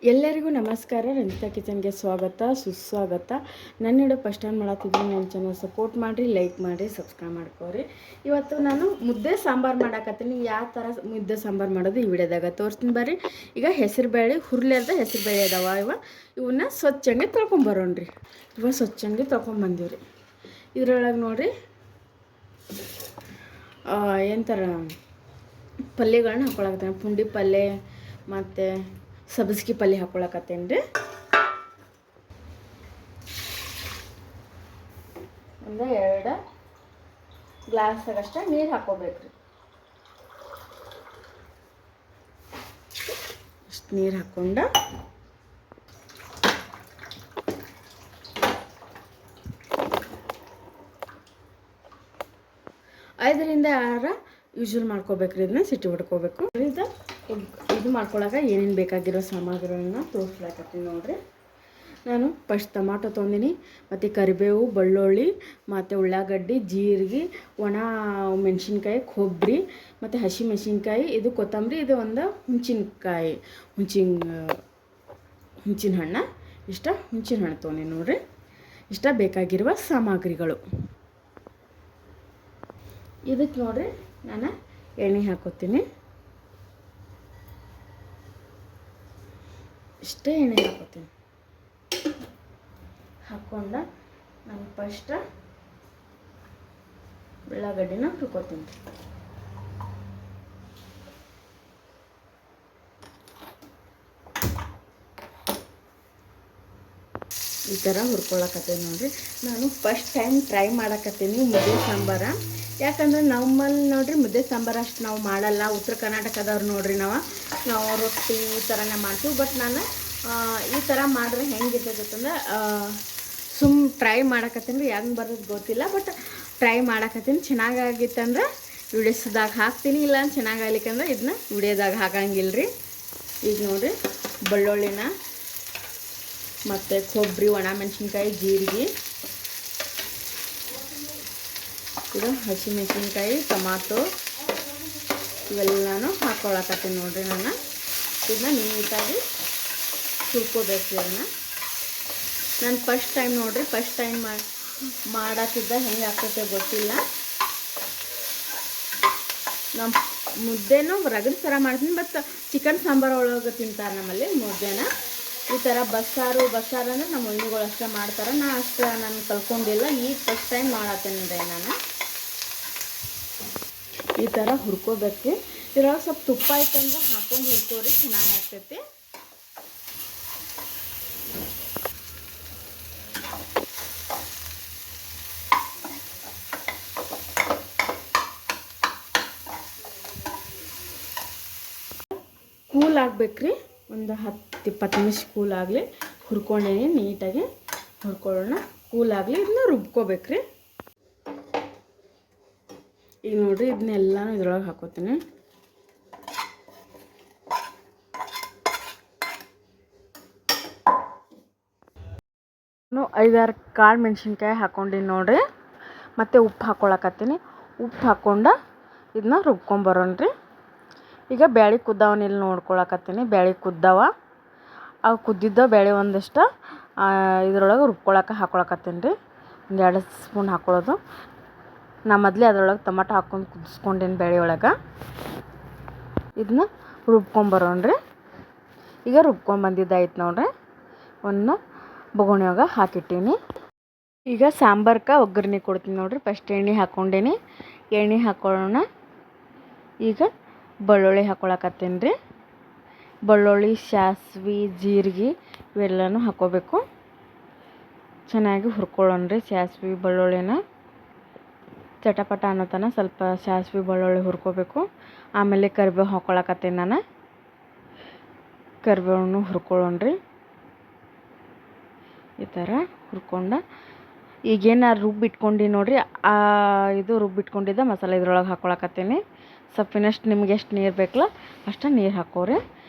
ಎಲ್ಲರಿಗೂ ನಮಸ್ಕಾರ. ರಂಜಿತಾ ಕಿಚನ್ಗೆ ಸ್ವಾಗತ ಸುಸ್ವಾಗತ. ನನ್ನ ವಿಡಿಯೋ ಫಸ್ಟ್ ಟೈಮ್ ಮಾಡತ್ತಿದ್ರೆ ನನ್ನ ಚಾನಲ್ ಸಪೋರ್ಟ್ ಮಾಡಿರಿ, ಲೈಕ್ ಮಾಡಿರಿ, ಸಬ್ಸ್ಕ್ರೈಬ್ ಮಾಡ್ಕೋರಿ. ಇವತ್ತು ನಾನು ಮುದ್ದೆ ಸಾಂಬಾರು ಮಾಡಾಕತ್ತೀನಿ. ಯಾವ ಥರ ಮುದ್ದೆ ಸಾಂಬಾರು ಮಾಡೋದು ಈ ವಿಡಿಯೋದಾಗ ತೋರಿಸ್ತೀನಿ ಬರ್ರಿ. ಈಗ ಹೆಸರುಬೇಳೆ ಹುರ್ಲಿರ್ದ ಹೆಸರುಬೇಳೆ ಅದಾವ. ಇವನ್ನ ಸ್ವಚ್ಛಂಗೆ ತೊಳ್ಕೊಂಬರೋಣ್ರಿ. ಇವಾಗ ಸ್ವಚ್ಛಂಗೆ ತೊಳ್ಕೊಂಬಂದೀವ್ರಿ. ಇದ್ರೊಳಗೆ ನೋಡಿರಿ ಏನಂತಾರ ಪಲ್ಯಗಳನ್ನ ಹಾಕೊಳಕತ್ತೇನೆ. ಪುಂಡಿ ಪಲ್ಯ ಮತ್ತು ಸಬ್ಬಸ್ಗಿ ಪಲ್ಯ ಹಾಕೊಳಕತ್ತೇನೆ ರೀ. ಒಂದು 2 ಗ್ಲಾಸಾಗಷ್ಟೇ ನೀರು ಹಾಕ್ಕೋಬೇಕ್ರಿ. ಅಷ್ಟು ನೀರು ಹಾಕ್ಕೊಂಡು ಐದರಿಂದ 6 ಯೂಶಲ್ ಮಾಡ್ಕೋಬೇಕ್ರಿ. ಇದನ್ನ ಸಿಟಿ ಹೊಡ್ಕೋಬೇಕು. ಇದು ಮಾಡ್ಕೊಳಕ್ಕೆ ಏನೇನು ಬೇಕಾಗಿರೋ ಸಾಮಗ್ರಿಗಳನ್ನ ತೋರಿಸ್ಲಾಕತ್ತೀನಿ ನೋಡಿರಿ. ನಾನು ಫಸ್ಟ್ ಟೊಮಾಟೊ ತೊಗೊಂಡಿನಿ, ಮತ್ತು ಕರಿಬೇವು, ಬೆಳ್ಳುಳ್ಳಿ, ಮತ್ತು ಉಳ್ಳಾಗಡ್ಡಿ, ಜೀರಿಗೆ, ಒಣ ಮೆಣಸಿನ್ಕಾಯಿ, ಕೊಬ್ಬರಿ, ಮತ್ತು ಹಸಿ ಮೆಣಸಿನ್ಕಾಯಿ, ಇದು ಕೊತ್ತಂಬರಿ, ಇದು ಒಂದು ಹುಂಚಿನ ಹಣ್ಣು. ಇಷ್ಟ ಹುಂಚಿನ ಹಣ್ಣು ತೊಗೊಂಡಿನಿ ನೋಡಿರಿ. ಇಷ್ಟ ಬೇಕಾಗಿರುವ ಸಾಮಗ್ರಿಗಳು. ಇದಕ್ಕೆ ನೋಡಿರಿ ನಾನು ಎಣ್ಣೆ ಹಾಕೋತೀನಿ. ಇಷ್ಟೇ ಎಣ್ಣೆ ಹಾಕೋತೀನಿ. ಹಾಕ್ಕೊಂಡು ನಾನು ಫಸ್ಟ್ ಉಳ್ಳಾಗಡ್ಡಿನ ಹುರ್ಕೋತೀನಿ. ಈ ಥರ ಹುರ್ಕೊಳಕತ್ತೀನಿ ನೋಡಿರಿ. ನಾನು ಫಸ್ಟ್ ಟೈಮ್ ಟ್ರೈ ಮಾಡಕತ್ತೀನಿ ಮುದ್ದೆ ಸಾಂಬಾರ. ಯಾಕಂದ್ರೆ ನಮ್ಮಲ್ಲಿ ನೋಡಿರಿ ಮುದ್ದೆ ಸಾಂಬಾರು ಅಷ್ಟು ನಾವು ಮಾಡಲ್ಲ. ಉತ್ತರ ಕರ್ನಾಟಕದವ್ರು ನೋಡಿರಿ ನಾವು ರೊಟ್ಟಿ ಈ ಥರನೇ ಮಾಡ್ತೀವಿ. ಬಟ್ ನಾನು ಈ ಥರ ಮಾಡಿದ್ರೆ ಹೆಂಗಿರ್ತೈತಂದ್ರೆ ಟ್ರೈ ಮಾಡಕತ್ತೀನಿ ರೀ. ಹೆಂಗೆ ಬರೋದು ಗೊತ್ತಿಲ್ಲ, ಬಟ್ ಟ್ರೈ ಮಾಡಕತ್ತೀನಿ. ಚೆನ್ನಾಗಾಗಿತ್ತಂದ್ರೆ ವಿಡಿಯೋಸ್ದಾಗ ಹಾಕ್ತೀನಿ. ಇಲ್ಲ ಚೆನ್ನಾಗಾಗ್ಲಿಕ್ಕಂದ್ರೆ ಇದನ್ನ ವಿಡಿಯೋದಾಗ ಹಾಕಂಗಿಲ್ಲ ರೀ. ಈಗ ನೋಡಿರಿ ಬೆಳ್ಳುಳ್ಳಿನ ಮತ್ತು ಕೊಬ್ಬರಿ, ಒಣ ಮೆಣಸಿನ್ಕಾಯಿ, ಜೀರಿಗೆ, ಇದು ಹಸಿಮೆಣಸಿನ್ಕಾಯಿ, ಟೊಮಾಟೊ ಇವೆಲ್ಲನೂ ಹಾಕ್ಕೊಳಕತ್ತೀನಿ ನೋಡಿರಿ. ಇದನ್ನ ನೀಟಾಗಿ ಸುರ್ಕೋಬೇಕು. ನಾನು ಫಸ್ಟ್ ಟೈಮ್ ನೋಡಿರಿ, ಫಸ್ಟ್ ಟೈಮ್ ಮಾಡಾಕಿದ್ದ ಹೆಂಗೆ ಆಗ್ತೈತೆ ಗೊತ್ತಿಲ್ಲ. ನಮ್ಮ ಮುದ್ದೆನೂ ರಗಡ್ ಥರ ಮಾಡ್ತೀನಿ, ಬಟ್ ಚಿಕನ್ ಸಾಂಬಾರು ಒಳಗೆ ತಿಂತಾರೆ ನಮ್ಮಲ್ಲಿ ಮುದ್ದೆನ. ಈ ಥರ ಬಸ್ಸಾರು ಅಂದರೆ ನಮ್ಮ ಮಮ್ಮಿಗಳು ಅಷ್ಟೇ ಮಾಡ್ತಾರೆ. ನಾನು ಕಲ್ತ್ಕೊಂಡಿಲ್ಲ. ಈಗ ಫಸ್ಟ್ ಟೈಮ್ ಮಾಡತ್ತೇನೆ ರೀ. ನಾನು ಈ ಥರ ಹುರ್ಕೋಬೇಕು. ಇದ್ರೊಳಗೆ ಸ್ವಲ್ಪ ತುಪ್ಪ ಐತಂದ್ರೆ ಹಾಕೊಂಡು ಹುರ್ಕೋರಿ, ಚೆನ್ನಾಗಿ ಆಗ್ತೈತಿ. ಕೂಲ್ ಆಗ್ಬೇಕ್ರಿ. ಒಂದು 10-20 ನಿಮಿಷ ಕೂಲ್ ಆಗಲಿ. ಹುರ್ಕೊಂಡೇನಿ, ನೀಟಾಗಿ ಹುರ್ಕೊಳ್ಳೋಣ. ಕೂಲ್ ಆಗಲಿ, ಇದನ್ನ ರುಬ್ಕೋಬೇಕ್ರಿ. ಈಗ ನೋಡಿರಿ ಇದನ್ನೆಲ್ಲನೂ ಇದ್ರೊಳಗೆ ಹಾಕೋತೀನಿ. ನಾನು 5-6 ಕಾಳು ಮೆಣಸಿನ್ಕಾಯಿ ಹಾಕ್ಕೊಂಡಿನಿ ನೋಡಿರಿ. ಮತ್ತು ಉಪ್ಪು ಹಾಕ್ಕೊಳಕತ್ತೀನಿ. ಉಪ್ಪು ಹಾಕ್ಕೊಂಡು ಇದನ್ನ ರುಬ್ಕೊಂಬರೋಣ್ರಿ. ಈಗ ಬ್ಯಾಳೆ ಕುದ್ದಾವನ್ನೆಲ್ಲ ನೋಡ್ಕೊಳಕತ್ತೀನಿ. ಬ್ಯಾಳೆ ಕುದ್ದಾವ. ಅವು ಕುದ್ದಿದ್ದ ಬ್ಯಾಳೆ ಒಂದಿಷ್ಟು ಇದ್ರೊಳಗೆ ರುಬ್ಕೊಳಕ್ಕೆ ಹಾಕ್ಕೊಳಕತ್ತೀನಿ ರೀ. 1-2 ಸ್ಪೂನ್ ಹಾಕ್ಕೊಳ್ಳೋದು. ನಾ ಮೊದಲೇ ಅದ್ರೊಳಗೆ ಟೊಮಾಟೊ ಹಾಕ್ಕೊಂಡು ಕುದಿಸ್ಕೊಂಡೇನಿ ಬ್ಯಾಳೆ ಒಳಗೆ. ಇದನ್ನ ರುಬ್ಕೊಂಬರೋಣ್ರಿ. ಈಗ ರುಬ್ಕೊಂಬಂದಿದ್ದಾಯ್ತು ನೋಡ್ರಿ. ಒಂದು ಬೊಗಣೆಯಾಗ ಹಾಕಿಟ್ಟೀನಿ. ಈಗ ಸಾಂಬಾರ್ಗೆ ಒಗ್ಗರಣೆ ಕೊಡ್ತೀನಿ ನೋಡಿರಿ. ಫಸ್ಟ್ ಎಣ್ಣೆ ಹಾಕ್ಕೊಂಡೇನಿ. ಎಣ್ಣೆ ಹಾಕ್ಕೊಳ್ಳೋಣ. ಈಗ ಬೆಳ್ಳುಳ್ಳಿ ಹಾಕ್ಕೊಳಕತ್ತೀನಿ ರೀ. ಬೆಳ್ಳುಳ್ಳಿ, ಸಾಸ್ವೆ, ಜೀರಿಗೆ ಇವೆಲ್ಲನೂ ಹಾಕ್ಕೋಬೇಕು. ಚೆನ್ನಾಗಿ ಹುರ್ಕೊಳ್ಳೋಣ ರೀ ಸಾಸ್ವೆ ಬೆಳ್ಳುಳ್ಳಿನ. ಚಟಪಟ ಅನ್ನೋ ತನಕ ಸ್ವಲ್ಪ ಸಾಸ್ವೆ ಬೆಳ್ಳುಳ್ಳಿ ಹುರ್ಕೋಬೇಕು. ಆಮೇಲೆ ಕರಿಬೇವು ಹಾಕ್ಕೊಳಕತ್ತೀನಿ ನಾನು. ಕರಿಬೇವನ್ನು ಹುರ್ಕೊಳ್ಳೋಣ ರೀ. ಈ ಥರ ಹುರ್ಕೊಂಡು ಈಗೇನು ರುಬ್ಬಿಟ್ಕೊಂಡು ನೋಡಿರಿ, ಇದು ರುಬ್ಬಿಟ್ಕೊಂಡಿದ್ದ ಮಸಾಲೆ ಇದ್ರೊಳಗೆ ಹಾಕ್ಕೊಳಕತ್ತೀನಿ. ಸೊಪ್ಪಿನಷ್ಟು ನಿಮ್ಗೆ ಎಷ್ಟು ನೀರು ಬೇಕಲ್ಲ ಅಷ್ಟು ನೀರು ಹಾಕೋರಿ.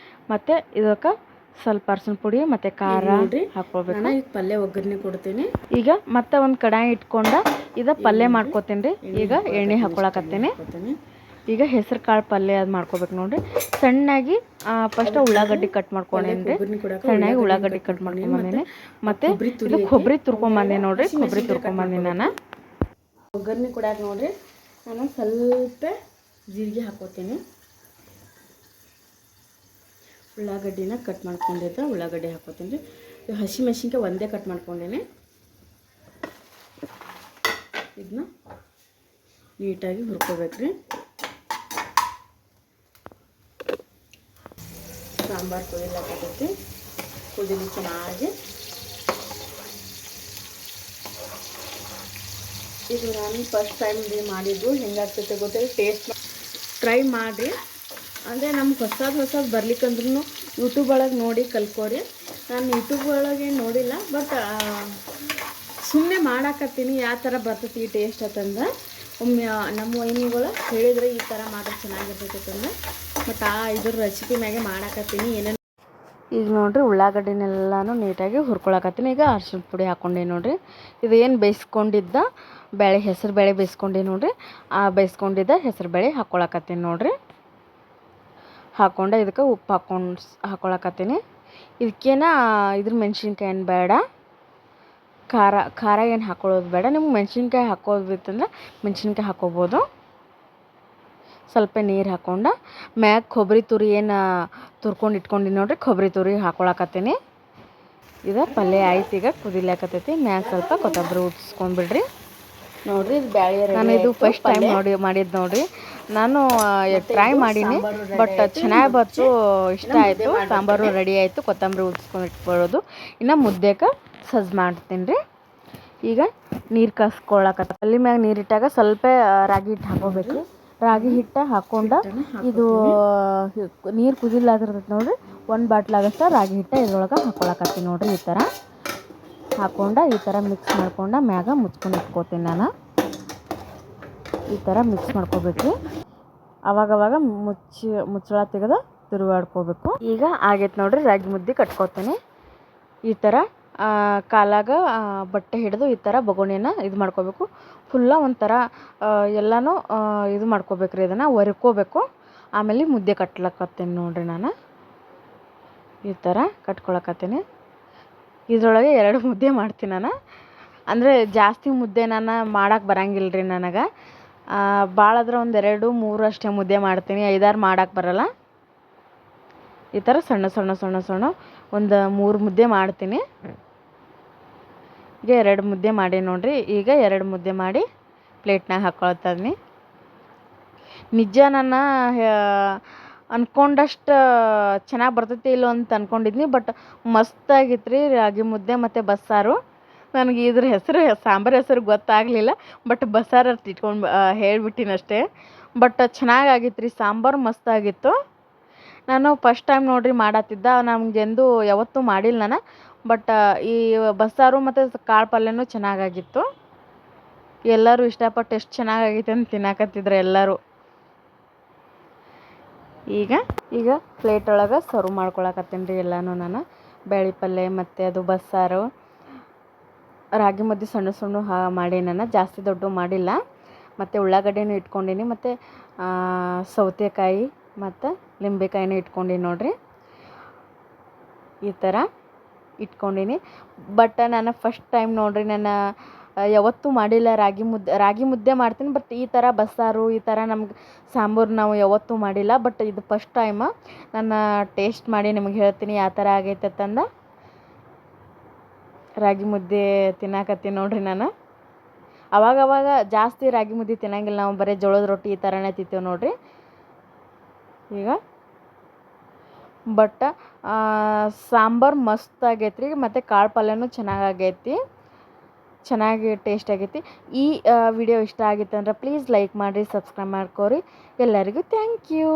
ಮತ್ತು ಇದಕ್ಕೆ ಸ್ವಲ್ಪ ಅರ್ಶಿನ ಪುಡಿ ಮತ್ತು ಖಾರ ಹಾಕ್ಕೊಳ್ಬೇಕು. ಈಗ ಪಲ್ಯ ಒಗ್ಗರಣೆ ಕೊಡ್ತೀನಿ. ಈಗ ಮತ್ತೆ ಒಂದು ಕಡಾಯಿ ಇಟ್ಕೊಂಡು ಇದು ಪಲ್ಯ ಮಾಡ್ಕೊತೀನಿ ರೀ. ಈಗ ಎಣ್ಣೆ ಹಾಕ್ಕೊಳಕತ್ತೀನಿ. ಈಗ ಹೆಸರು ಕಾಳು ಪಲ್ಯ ಅದು ಮಾಡ್ಕೋಬೇಕು ನೋಡಿರಿ. ಸಣ್ಣಾಗಿ ಫಸ್ಟ್ ಉಳ್ಳಾಗಡ್ಡಿ ಕಟ್ ಮಾಡ್ಕೊಂಡೇನಿ ರೀ. ಸಣ್ಣಾಗಿ ಉಳ್ಳಾಗಡ್ಡಿ ಕಟ್ ಮಾಡ್ಕೊಂಬಂದೇನೆ. ಮತ್ತು ಇದು ಕೊಬ್ಬರಿ ತುರ್ಕೊಂಬಂದೆ ನೋಡಿರಿ. ಕೊಬ್ಬರಿ ತುರ್ಕೊಂಬಂದೆ ನಾನು. ಒಗ್ಗರಣೆ ಕೊಡಾಕ ನೋಡಿರಿ ನಾನು ಸ್ವಲ್ಪ ಜೀರಿಗೆ ಹಾಕೋತೀನಿ. ಉಳ್ಳಾಗಡ್ಡಿನ ಕಟ್ ಮಾಡ್ಕೊಂಡಿದ್ದ ಉಳ್ಳಾಗಡ್ಡಿ ಹಾಕೋತೀನಿ ರೀ. ಇದು ಹಸಿಮೆಣ್ಸಿನ್ಕಾಯಿ ಒಂದೇ ಕಟ್ ಮಾಡ್ಕೊಂಡೇನೆ. ಇದನ್ನ ನೀಟಾಗಿ ಹುರ್ಕೋಬೇಕ್ರಿ. ಸಾಂಬಾರು ಕುದಿಲಾಕತ್ತೈತಿ. ಕುದಿಲಿ ಚೆನ್ನಾಗಿ. ಇದು ನಾನು ಫಸ್ಟ್ ಟೈಮ್ ಮಾಡಿದ್ದು ಹೆಂಗಾಗ್ತೈತೆ ಗೊತ್ತಿಲ್ಲ. ಟೇಸ್ಟ್ ಟ್ರೈ ಮಾಡಿರಿ. ಅಂದರೆ ನಮ್ಗೆ ಹೊಸದು ಬರ್ಲಿಕ್ಕಂದ್ರೂ ಯೂಟ್ಯೂಬ್ ಒಳಗೆ ನೋಡಿ ಕಲ್ಕೋರಿ. ನಾನು ಯೂಟ್ಯೂಬ್ ಒಳಗೆ ನೋಡಿಲ್ಲ, ಬಟ್ ಸುಮ್ಮನೆ ಮಾಡಾಕತ್ತೀನಿ ಯಾವ ಥರ ಬರ್ತೈತಿ ಟೇಸ್ಟ್ ಅಂತಂದ್ರೆ. ಒಮ್ಮೆ ನಮ್ಮ ವೈನಿಗಳು ಹೇಳಿದ್ರೆ ಈ ಥರ ಮಾಡಿದ್ರೆ ಚೆನ್ನಾಗಿರ್ತೈತೆ ಅಂದ್ರೆ ಬಟ್ ಇದ್ರ ರೆಸಿಪಿ ಮ್ಯಾಗೆ ಮಾಡಾಕತ್ತೀನಿ. ಏನೇನು ಈಗ ನೋಡಿರಿ ಉಳ್ಳಾಗಡ್ಡಿನೆಲ್ಲನೂ ನೀಟಾಗಿ ಹುರ್ಕೊಳಕತ್ತೀನಿ. ಈಗ ಅರ್ಶಿಣ ಪುಡಿ ಹಾಕ್ಕೊಂಡೆ ನೋಡಿರಿ. ಇದು ಏನು ಬೇಯಿಸ್ಕೊಂಡಿದ್ದ ಹೆಸರು ಬೇಳೆ ಬೇಯಿಸ್ಕೊಂಡೆ ನೋಡಿರಿ. ಆ ಬೇಯಿಸ್ಕೊಂಡಿದ್ದ ಹೆಸರು ಬೇಳೆ ಹಾಕ್ಕೊಳಕತ್ತೀನಿ ನೋಡಿರಿ. ಹಾಕ್ಕೊಂಡೆ ಇದಕ್ಕೆ ಉಪ್ಪು ಹಾಕ್ಕೊಳಕತ್ತೀನಿ. ಇದಕ್ಕೇನ ಇದ್ರ ಮೆಣಸಿನ್ಕಾಯಿ ಏನು ಬೇಡ, ಖಾರ ಏನು ಹಾಕ್ಕೊಳ್ಳೋದು ಬೇಡ. ನಿಮ್ಗೆ ಮೆಣಸಿನ್ಕಾಯಿ ಹಾಕೋದಿತ್ತಂದ್ರೆ ಮೆಣಸಿನ್ಕಾಯಿ ಹಾಕ್ಕೋಬೋದು. ಸ್ವಲ್ಪ ನೀರು ಹಾಕ್ಕೊಂಡು ಮ್ಯಾಗ ಕೊಬ್ಬರಿ ತುರಿ ಏನು ತುರ್ಕೊಂಡು ಇಟ್ಕೊಂಡು ನೋಡಿರಿ, ಕೊಬ್ಬರಿ ತುರಿ ಹಾಕ್ಕೊಳಕತ್ತೀನಿ. ಇದು ಪಲ್ಯ ಆಯ್ತು. ಈಗ ಕುದಿಲಾಕತ್ತೈತಿ. ಮ್ಯಾಗ ಸ್ವಲ್ಪ ಕೊತ್ತಂಬರಿ ಉದಿಸ್ಕೊಂಡ್ಬಿಡ್ರಿ ನೋಡಿರಿ. ಇದು ಬ್ಯಾಳೆ ನಾನು ಇದು ಫಸ್ಟ್ ಟೈಮ್ ಮಾಡಿದ್ದು ನೋಡಿರಿ. ನಾನು ಟ್ರೈ ಮಾಡೀನಿ, ಬಟ್ ಚೆನ್ನಾಗಿ ಬಂತು, ಇಷ್ಟ ಆಯಿತು. ಸಾಂಬಾರು ರೆಡಿ ಆಯಿತು. ಕೊತ್ತಂಬರಿ ಉದಿಸ್ಕೊಂಡು ಇಟ್ಕೊಳ್ಳೋದು. ಇನ್ನು ಮುದ್ದೆಗೆ ಸಜ್ಜು ಮಾಡ್ತೀನಿ ರೀ. ಈಗ ನೀರು ಕಾಸ್ಕೊಳಕತ್ತ. ಅಲ್ಲಿ ಮ್ಯಾಗ ನೀರಿಟ್ಟಾಗ ಸ್ವಲ್ಪ ರಾಗಿ ಹಿಟ್ಟು ಹಾಕೋಬೇಕು. ರಾಗಿ ಹಿಟ್ಟು ಹಾಕ್ಕೊಂಡು ಇದು ನೀರು ಕುದಿಲಾಗಿರ್ತೈತೆ ನೋಡಿರಿ. ಒಂದು ಬಾಟ್ಲಾಗಷ್ಟ ರಾಗಿ ಹಿಟ್ಟು ಇದ್ರೊಳಗೆ ಹಾಕ್ಕೊಳಕತ್ತೀನಿ ನೋಡಿರಿ. ಈ ಥರ ಹಾಕ್ಕೊಂಡು ಈ ಥರ ಮಿಕ್ಸ್ ಮಾಡ್ಕೊಂಡು ಮ್ಯಾಗ ಮುಚ್ಕೊಂಡು ಇಟ್ಕೋತೀನಿ ನಾನು. ಈ ಥರ ಮಿಕ್ಸ್ ಮಾಡ್ಕೋಬೇಕು. ಅವಾಗವಾಗ ಮುಚ್ಚಳ ತೆಗೆದು ತಿರುಗಾಡ್ಕೋಬೇಕು. ಈಗ ಆಗೈತೆ ನೋಡಿರಿ. ರಾಗಿ ಮುದ್ದೆ ಕಟ್ಕೋತೀನಿ. ಈ ಥರ ಕಾಲಾಗ ಬಟ್ಟೆ ಹಿಡಿದು ಈ ಥರ ಬೊಗಣೆನ ಇದು ಮಾಡ್ಕೋಬೇಕು. ಫುಲ್ಲ ಒಂಥರ ಎಲ್ಲನೂ ಇದು ಮಾಡ್ಕೋಬೇಕ್ರಿ. ಇದನ್ನು ಒರ್ಕೋಬೇಕು. ಆಮೇಲೆ ಮುದ್ದೆ ಕಟ್ಲಕತ್ತೀನಿ ನೋಡಿರಿ. ನಾನು ಈ ಥರ ಕಟ್ಕೊಳಕತ್ತೀನಿ. ಇದರೊಳಗೆ 2 ಮುದ್ದೆ ಮಾಡ್ತೀನಿ ನಾನು. ಅಂದರೆ ಜಾಸ್ತಿ ಮುದ್ದೆ ನಾನು ಮಾಡೋಕೆ ಬರಂಗಿಲ್ಲ ರೀ ನನಗೆ. ಭಾಳಾದ್ರೆ ಒಂದು 2-3 ಅಷ್ಟೇ ಮುದ್ದೆ ಮಾಡ್ತೀನಿ. 5-6 ಮಾಡೋಕೆ ಬರಲ್ಲ. ಈ ಥರ ಸಣ್ಣ ಒಂದು 3 ಮುದ್ದೆ ಮಾಡ್ತೀನಿ. ಈಗ 2 ಮುದ್ದೆ ಮಾಡಿ ನೋಡಿರಿ. ಈಗ 2 ಮುದ್ದೆ ಮಾಡಿ ಪ್ಲೇಟ್ನಾಗ ಹಾಕ್ಕೊಳ್ತೀನಿ. ನಿಜ ನಾನು ಅಂದ್ಕೊಂಡಷ್ಟು ಚೆನ್ನಾಗಿ ಬರ್ತೈತಿ ಇಲ್ಲೋ ಅಂತ ಅಂದ್ಕೊಂಡಿದ್ನಿ, ಬಟ್ ಮಸ್ತಾಗಿತ್ತು ರೀ ರಾಗಿ ಮುದ್ದೆ ಮತ್ತು ಬಸ್ಸಾರು. ನನಗೆ ಇದ್ರ ಹೆಸರು ಸಾಂಬಾರು ಹೆಸರು ಗೊತ್ತಾಗಲಿಲ್ಲ, ಬಟ್ ಬಸ್ಸಾರು ಇಟ್ಕೊಂಡು ಹೇಳ್ಬಿಟ್ಟಿನಿ ಅಷ್ಟೇ. ಬಟ್ ಚೆನ್ನಾಗಾಗಿತ್ತು ರೀ. ಸಾಂಬಾರು ಮಸ್ತಾಗಿತ್ತು. ನಾನು ಫಸ್ಟ್ ಟೈಮ್ ನೋಡಿರಿ ಮಾಡತ್ತಿದ್ದ. ನಮಗೆಂದು ಯಾವತ್ತೂ ಮಾಡಿಲ್ಲ ನಾನು. ಬಟ್ ಈ ಬಸ್ಸಾರು ಮತ್ತು ಕಾಳು ಪಲ್ಯನೂ ಚೆನ್ನಾಗಾಗಿತ್ತು. ಎಲ್ಲರೂ ಇಷ್ಟಪಟ್ಟು ಎಷ್ಟು ಚೆನ್ನಾಗೈತೆ ಅಂತ ತಿನ್ನಾಕತ್ತಿದ್ರು ಎಲ್ಲರೂ. ಈಗ ಪ್ಲೇಟ್ ಒಳಗೆ ಸರ್ವ್ ಮಾಡ್ಕೊಳಕತ್ತೀನಿ ರೀ ಎಲ್ಲನೂ ನಾನು. ಬೇಳೆ ಪಲ್ಯ ಮತ್ತು ಅದು ಬಸ್ಸಾರು, ರಾಗಿ ಮುದ್ದೆ ಸಣ್ಣ ಮಾಡಿ ನಾನು ಜಾಸ್ತಿ ದೊಡ್ಡ ಮಾಡಿಲ್ಲ. ಮತ್ತು ಉಳ್ಳಾಗಡ್ಡೆನೂ ಇಟ್ಕೊಂಡೀನಿ, ಮತ್ತು ಸೌತೆಕಾಯಿ ಮತ್ತು ಲಿಂಬೆಕಾಯಿನೂ ಇಟ್ಕೊಂಡೀನಿ ನೋಡಿರಿ. ಈ ಥರ ಇಟ್ಕೊಂಡೀನಿ. ಬಟ್ ನಾನು ಫಸ್ಟ್ ಟೈಮ್ ನೋಡಿರಿ. ನಾನು ಯಾವತ್ತೂ ಮಾಡಿಲ್ಲ ರಾಗಿ ಮುದ್ದೆ ಮಾಡ್ತೀನಿ, ಬಟ್ ಈ ಥರ ಬಸ್ಸಾರು ಈ ಥರ ನಮ್ಗೆ ಸಾಂಬಾರು ನಾವು ಯಾವತ್ತೂ ಮಾಡಿಲ್ಲ. ಬಟ್ ಇದು ಫಸ್ಟ್ ಟೈಮ ನಾನು ಟೇಸ್ಟ್ ಮಾಡಿ ನಿಮಗೆ ಹೇಳ್ತೀನಿ ಯಾವ ಥರ ಆಗೈತೆ ಅಂತಂದು. ರಾಗಿ ಮುದ್ದೆ ತಿನ್ನಾಕತ್ತೀನಿ ನೋಡಿರಿ ನಾನು. ಅವಾಗವಾಗ ಜಾಸ್ತಿ ರಾಗಿ ಮುದ್ದೆ ತಿನ್ನಂಗಿಲ್ಲ ನಾವು, ಬರೀ ಜೋಳದ ರೊಟ್ಟಿ ಈ ಥರನೇ ತಿಂತೀವಿ ನೋಡಿರಿ. ಈಗ ಬಟ್ ಸಾಂಬಾರು ಮಸ್ತ್ ಆಗೈತೆ ರೀ. ಮತ್ತು ಕಾಳು ಪಲ್ಯನೂ ಚೆನ್ನಾಗಿ ಟೇಸ್ಟ್ ಆಗೈತಿ. ಈ ವಿಡಿಯೋ ಇಷ್ಟ ಆಗಿತ್ತು ಅಂದ್ರೆ ಪ್ಲೀಸ್ ಲೈಕ್ ಮಾಡಿರಿ, ಸಬ್ಸ್ಕ್ರೈಬ್ ಮಾಡ್ಕೋರಿ. ಎಲ್ಲರಿಗೂ ಥ್ಯಾಂಕ್ ಯು.